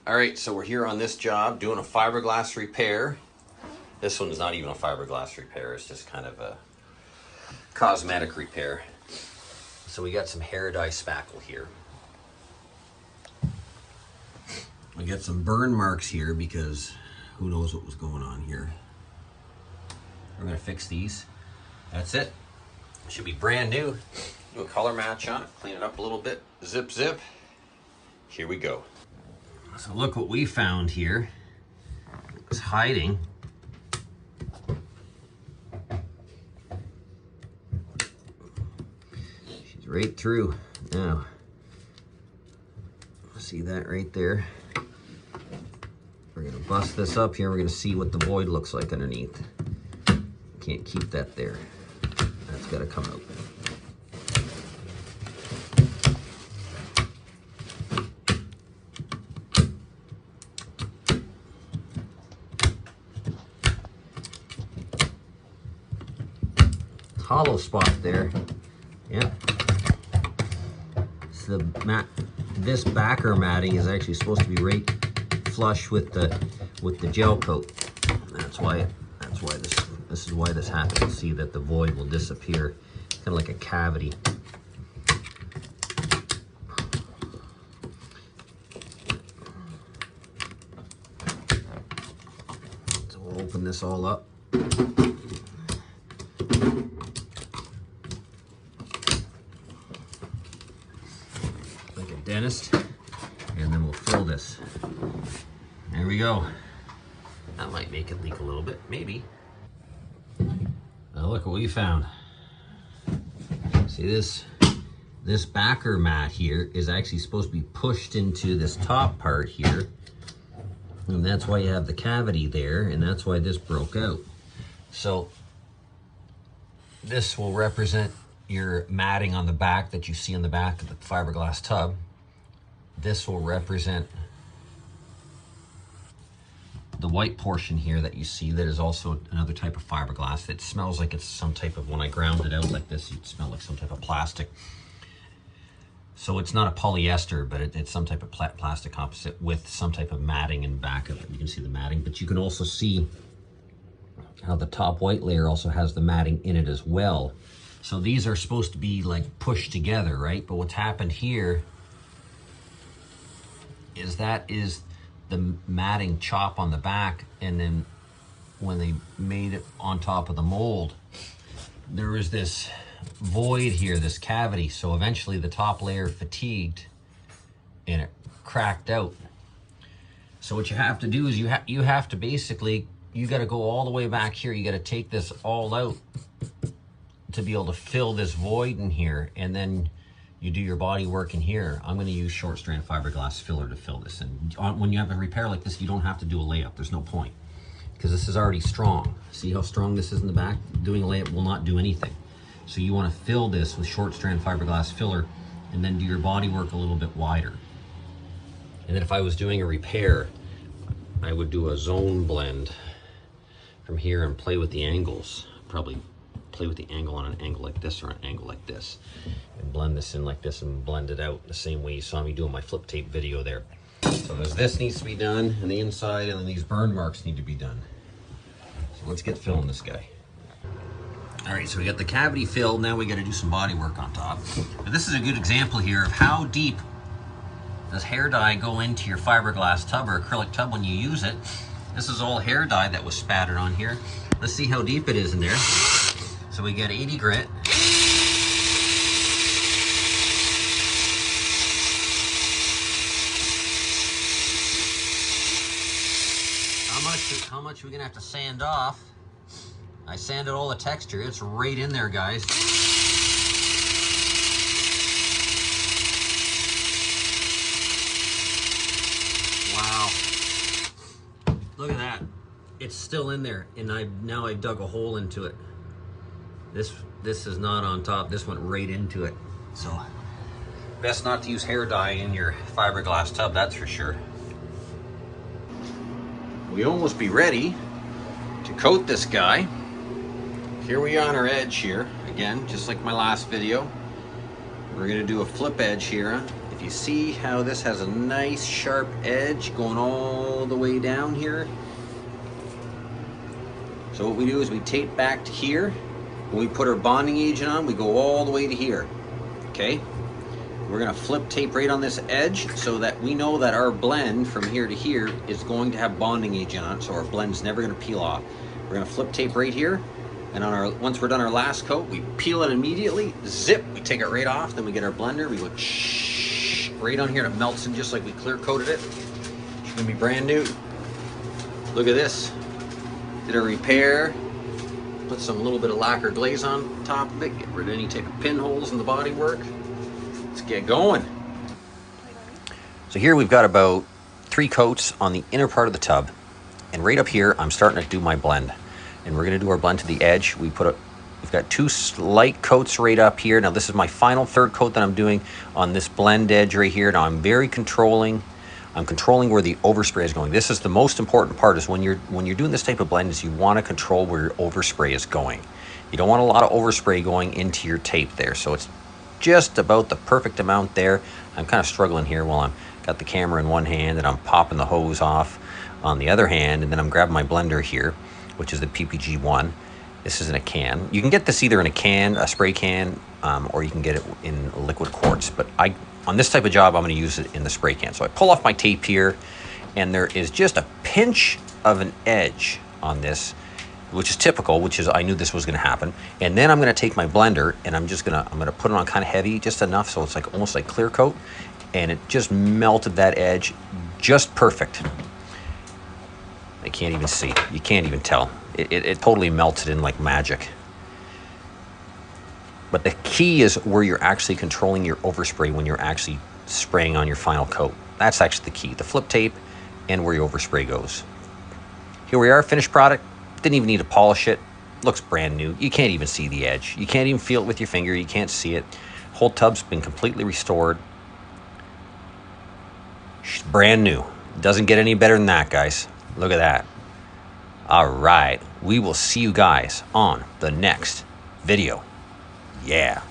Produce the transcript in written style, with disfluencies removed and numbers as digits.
All right, so we're here on this job doing a fiberglass repair. This one is not even a fiberglass repair, it's just kind of a cosmetic repair. So we got some hair dye spackle here. We got some burn marks here because who knows what was going on here. We're gonna fix these. That's it. Should be brand new. Do a color match on it, clean it up a little bit. Zip, zip. Here we go. So look what we found here. It's hiding. She's right through. Now, see that right there? We're gonna bust this up here. We're gonna see what the void looks like underneath. Can't keep that there. That's gotta come out. Hollow spot there. Yeah. So this backer matting is actually supposed to be right flush with the gel coat. That's why this is why this happens. See that the void will disappear, kind of like a cavity. So we'll open this all up. Dentist, and then we'll fill this. There we go. That might make it leak a little bit, maybe. Now look what we found. See this backer mat here is actually supposed to be pushed into this top part here, and that's why you have the cavity there, and that's why this broke out. So this will represent your matting on the back that you see on the back of the fiberglass tub. This will represent the white portion here that you see that is also another type of fiberglass. It smells like it's some type of, when I ground it out like this, you'd smell like some type of plastic. So it's not a polyester, but it's some type of plastic composite with some type of matting in back of it. You can see the matting, but you can also see how the top white layer also has the matting in it as well. So these are supposed to be like pushed together, right? But what's happened here is the matting chop on the back, and then when they made it on top of the mold, there was this void here, this cavity. So eventually the top layer fatigued and it cracked out. So what you have to do is you have to basically, you got to go all the way back here. You got to take this all out to be able to fill this void in here, and then you do your body work in here. I'm going to use short strand fiberglass filler to fill this. And when you have a repair like this, you don't have to do a layup. There's no point, because this is already strong. See how strong this is in the back? Doing a layup will not do anything. So you want to fill this with short strand fiberglass filler, and then do your body work a little bit wider. And then if I was doing a repair, I would do a zone blend from here and play with the angles. Probably play with the angle on an angle like this or an angle like this, and blend this in like this and blend it out the same way you saw me doing my flip tape video there. So this needs to be done on the inside, and then these burn marks need to be done. So let's get filling this guy. All right, so we got the cavity filled. Now we got to do some body work on top. But this is a good example here of how deep does hair dye go into your fiberglass tub or acrylic tub when you use it. This is all hair dye that was spattered on here. Let's see how deep it is in there. So we get 80 grit. How much are we gonna have to sand off? I sanded all the texture. It's right in there, guys. Wow. Look at that. It's still in there, and now I've dug a hole into it. This is not on top. This went right into it. So best not to use hair dye in your fiberglass tub, that's for sure. We almost be ready to coat this guy. Here we are on our edge here. Again, just like my last video. We're gonna do a flip edge here. If you see how this has a nice sharp edge going all the way down here? So what we do is we tape back to here. When we put our bonding agent on, we go all the way to here, okay? We're gonna flip tape right on this edge so that we know that our blend from here to here is going to have bonding agent on it, so our blend's never gonna peel off. We're gonna flip tape right here, and on our, once we're done our last coat, we peel it immediately, zip, we take it right off, then we get our blender, we go right on here, and it melts in just like we clear coated it. It's gonna be brand new. Look at this. Did a repair, put some little bit of lacquer glaze on top of it, get rid of any type of pinholes in the bodywork. Let's get going. So here we've got about 3 coats on the inner part of the tub, and right up here I'm starting to do my blend, and we're going to do our blend to the edge. We've got 2 slight coats right up here. Now this is my final 3rd coat that I'm doing on this blend edge right here. Now I'm very controlling. I'm controlling where the overspray is going. This is the most important part, is when you're doing this type of blend, is you want to control where your overspray is going. You don't want a lot of overspray going into your tape there. So it's just about the perfect amount there. I'm kind of struggling here while I'm got the camera in one hand and I'm popping the hose off on the other hand, and then I'm grabbing my blender here, which is the PPG one. This is in a can. You can get this either in a can, a spray can, or you can get it in liquid quartz. But on this type of job, I'm going to use it in the spray can. So I pull off my tape here, and there is just a pinch of an edge on this, which is typical, which is I knew this was going to happen. And then I'm going to take my blender, and I'm going to put it on kind of heavy, just enough so it's like almost like clear coat, and it just melted that edge just perfect. I can't even see. You can't even tell. It totally melted in like magic. But the key is where you're actually controlling your overspray when you're actually spraying on your final coat. That's actually the key. The flip tape and where your overspray goes. Here we are, finished product. Didn't even need to polish it. Looks brand new. You can't even see the edge. You can't even feel it with your finger. You can't see it. Whole tub's been completely restored. Brand new. Doesn't get any better than that, guys. Look at that. All right. We will see you guys on the next video. Yeah.